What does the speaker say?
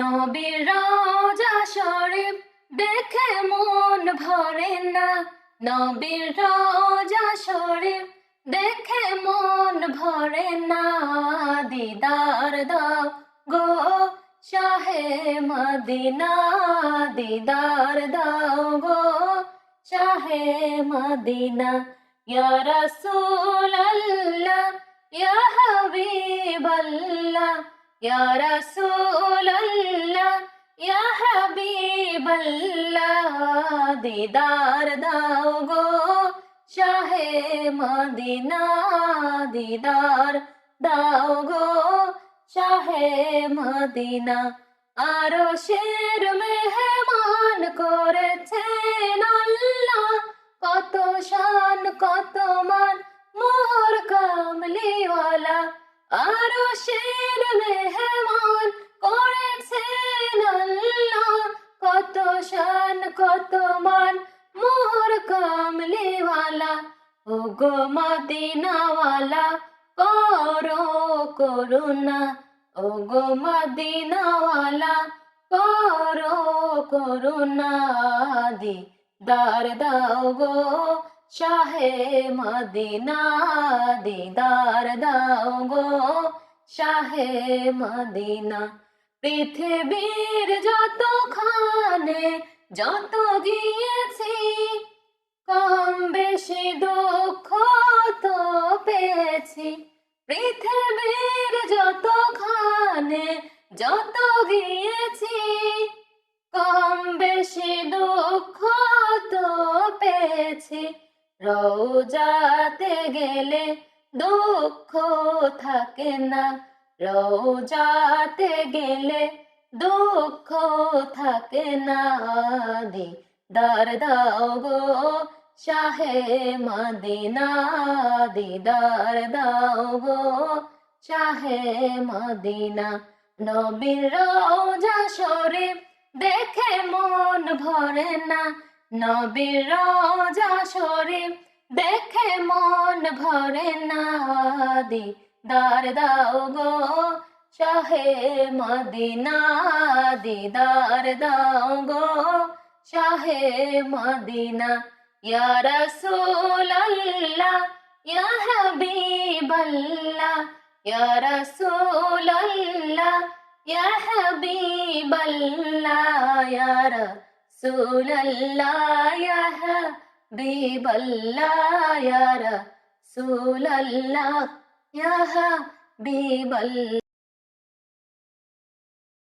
নবীর রওজা শরীফ দেখে মন ভরে না, নবীর রওজা শরীফ দেখে মন ভরে না। দিদার দাও গো শাহে মদিনা, দিদার দাও গো শাহে মদিনা। ইয়া রাসূলাল্লাহ ইয়া হাবিবাল্লাহ, ইয়া রাসূলাল্লাহ ইয়া হাবিবাল্লাহ। দিদার দাও গো শাহে মদিনা, দিদার দাও গো শাহে মদিনা। আরশের মেহমান করেছেন আল্লাহ, কত শান কত মান মোর কামলিওয়ালা। আরশের মেহমান করেছেন আল্লাহ, কত শান কত মান মোর কামলিওয়ালা। ও গো মদিনাওয়ালা করো করুণা, ও গো মদিনাওয়ালা করো করুণা। দিদার দাও গো শাহে মদিনা, দিদার দাও গো শাহে মদিনা। পৃথিবীর যতখানে যত গিয়েছি, কম বেশি দুঃখ তো পেয়েছি। পৃথিবীর যতখানে যত গিয়েছি, কম বেশি দুঃখ তো পেয়েছি। রওজাতে গেলে দুঃখ থাকে না, রওজাতে গেলে দুঃখ থাকে না। দিদার দাও গো শাহে মদিনা, দিদার দাও গো শাহে মদিনা। নবীর রওজা শরীফ দেখে মন ভরে না, নবীর রওজা শরীফ দেখে মন ভরে না। দিদার দাও গো শাহে মদিনা, দিদার দাও গো শাহে মদিনা। ইয়া রাসূলাল্লাহ ইয়া হাবিবাল্লাহ, ইয়া রাসূলাল্লাহ ইয়া হাবিবাল্লাহ, ইয়া রাসূলাল্লাহ ইয়া হাবিবাল্লাহ, ইয়া রাসূলাল্লাহ ইয়া হাবিবাল্লাহ।